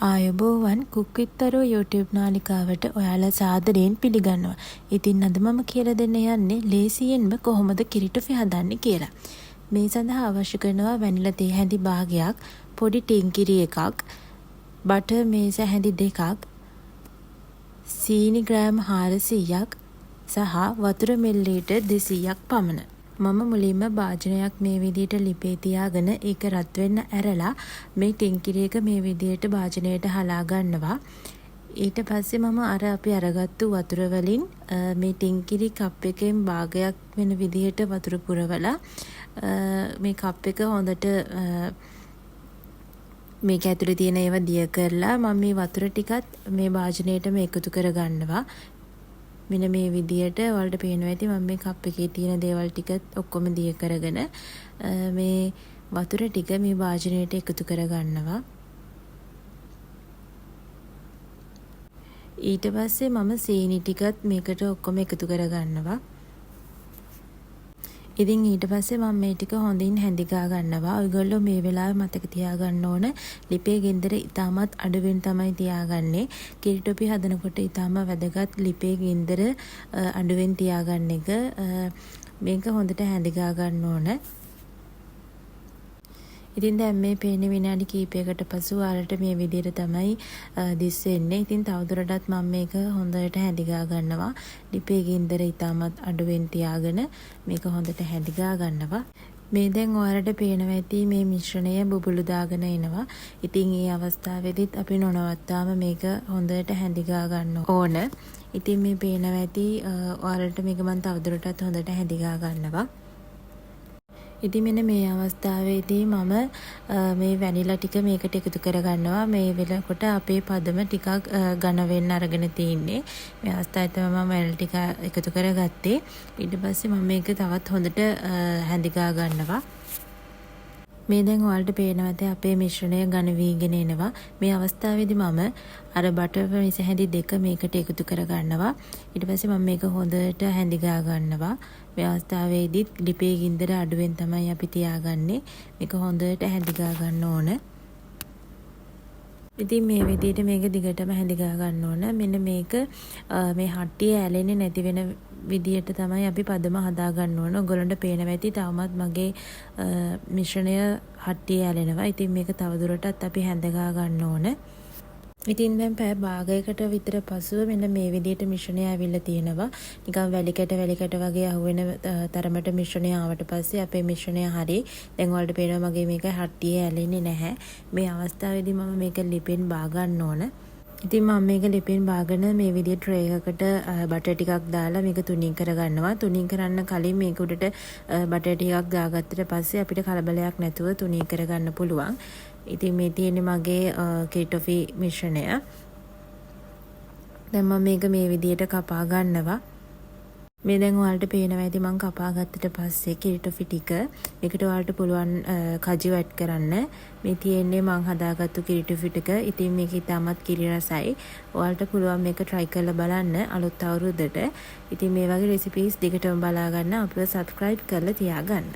ආයුබෝවන් කුක්විත්තරෝ YouTube නාලිකාවට ඔයාලා සාදරයෙන් පිළිගන්නවා. ඉතින් අද මම කියලා දෙන්න යන්නේ ලේසියෙන්ම කොහොමද කිරි ටොෆි හදන්නේ කියලා. මේ සඳහා අවශ්‍ය කරනවා වැනිලා තේ හැඳි භාගයක්, පොඩි ටින් කිරි එකක්, බටර් මේස හැඳි දෙකක්, සීනි ග්‍රෑම් 400ක් සහ වතුර මිලිලීටර් 200ක් පමණ. මම මුලින්ම භාජනයක් මේ විදිහට ලිපේ තියාගෙන ඒක රත් වෙන්න ඇරලා මේ ටින් කිරි එක මේ විදිහට භාජනයට හලා ගන්නවා. ඊට පස්සේ මම අපි අරගත්තු වතුර වලින් මේ ටින් කිරි කප් එකෙන් භාගයක් වෙන විදිහට වතුර පුරවලා මේ කප් එක හොඳට මේක ඇතුලේ තියෙන ඒවා දිය කරලා මම මේ වතුර ටිකත් මේ භාජනයටම එකතු කර ගන්නවා. මෙන්න මේ විදියට ඔයාලට පේනවා ඇති මම මේ කප් එකේ තියෙන දේවල් ටික ඔක්කොම දිය කරගෙන මේ වතුර ටික මේ භාජනයට එකතු කර ගන්නවා. ඊට පස්සේ මම සීනි ටිකත් මේකට ඔක්කොම එකතු කර ගන්නවා. ඉතින් ඊට පස්සේ මම මේ ටික හොඳින් හැඳි ගා ගන්නවා. ඔයගොල්ලෝ මේ වෙලාවේ මතක තියාගන්න ඕන ලිපේ ගින්දර ඉතාමත් අඩුවෙන් තමයි තියාගන්නේ. කිරි ටොපි හදනකොට ඉතාම වැදගත් ලිපේ ගින්දර අඩුවෙන් තියාගන්න එක. මේක හොඳට හැඳි ගා ගන්න ඕන. ඉතින් දැන් මේ පේන විනාඩි කිහිපයකට පසු ඔයාලට මේ විදිහට තමයි දිස් වෙන්නේ. ඉතින් තවදුරටත් මම මේක හොඳට හැඳි ගා ගන්නවා. ලිපේ ගින්දර ඉතාමත් අඩුවෙන් තියාගෙන මේක හොඳට හැඳි ගා ගන්නවා. මේ දැන් ඔයාලට පේනවා ඇති මේ මිශ්‍රණය බුබුලු දාගෙන එනවා. ඉතින් මේ අවස්ථාවේදීත් අපි නොනවත්තාම මේක හොඳට හැඳි ගා ගන්න ඕන. ඉතින් මේ පේනවා ඇති ඔයාලට මේක මම තවදුරටත් හොඳට හැඳි ගා ගන්නවා. ඉතින් මෙන්න මේ අවස්ථාවේදී මම මේ වැනිලා ටික මේකට එකතු කර ගන්නවා. මේ වෙලකොට අපේ පදම ටිකක් ඝන වෙන්න අරගෙන තින්නේ. මේ අවස්ථාවේ තමයි මම වැනිලා ටික එකතු කරගත්තේ. ඊට පස්සේ මම මේක තවත් හොඳට හැඳි ගා ගන්නවා. මේ දැන් ඔයාලට පේනවා ඇති අපේ මිශ්‍රණය ඝන වීගෙන එනවා. මේ අවස්ථාවේදී මම අර බටර් මේස හැඳි දෙක මේකට එකතු කර ගන්නවා. ඊට පස්සේ මම මේක හොඳට හැඳි ගා ගන්නවා. මේ අවස්ථාවේදී ලිපේ ගින්දර අඩුවෙන් තමයි අපි තියාගන්නේ. මේක හොඳට හැඳි ගා ගන්න ඕන. ඉතින් මේ විදිහට මේක දිගටම හැඳි ගා ගන්න ඕන. මෙන්න මේක මේ හට්ටිය ඇලෙන්නේ නැති වෙන විදියට තමයි අපි පදම හදා ගන්න ඕන. ඔයගොල්ලන්ට පේනවා ඇති තවමත් මගේ මිශ්‍රණය හට්ටිය ඇලෙනවා. ඉතින් මේක තවදුරටත් අපි හැඳ ගා ගන්න ඕන. ඉතින් දැන් පැය භාගයකට විතර පසුව මෙන්න මේ විදිහට මිශ්‍රණය ඇවිල්ලා තියෙනවා. නිකන් වැලිකට වගේ අහුවෙන තරමට මිශ්‍රණය ආවට පස්සේ අපේ මිශ්‍රණය හරි. දැන් ඔයාලට පේනවා මගේ මේක හට්ටිය ඇලෙන්නේ නැහැ. මේ අවස්ථාවේදී මම මේක ලිපෙන් බා ගන්න ඕන. ඉතින් මම මේක ලිපෙන් බාගෙන මේ විදිහට ට්‍රේ එකකට බටර් ටිකක් දාලා මේක තුනී කර ගන්නවා. තුනී කරන්න කලින් මේක උඩට බටර් ටිකක් දාගත්තට පස්සේ අපිට කලබලයක් නැතුව තුනී කර ගන්න පුළුවන්. ඉතින් මේ තියෙන්නේ මගේ කිරි ටොෆි මිශ්‍රණය. දැන් මම මේක මේ විදිහට කපා ගන්නවා. මේ දැන් ඔයාලට පේනවා ඇති මම කපා ගත්තට පස්සේ කිරි ටොෆි ටික මේකට ඔයාලට පුළුවන් කජු ඇඩ් කරන්න. මේ තියෙන්නේ මම හදාගත්තු කිරි ටොෆි ටික. ඉතින් මේක ඉතාමත් කිරි රසයි. ඔයාලට පුළුවන් මේක try කරලා බලන්න අලුත් අවුරුද්දට. ඉතින් මේ වගේ රෙසිපීස් දිගටම බලා ගන්න අපිව subscribe කරලා තියාගන්න.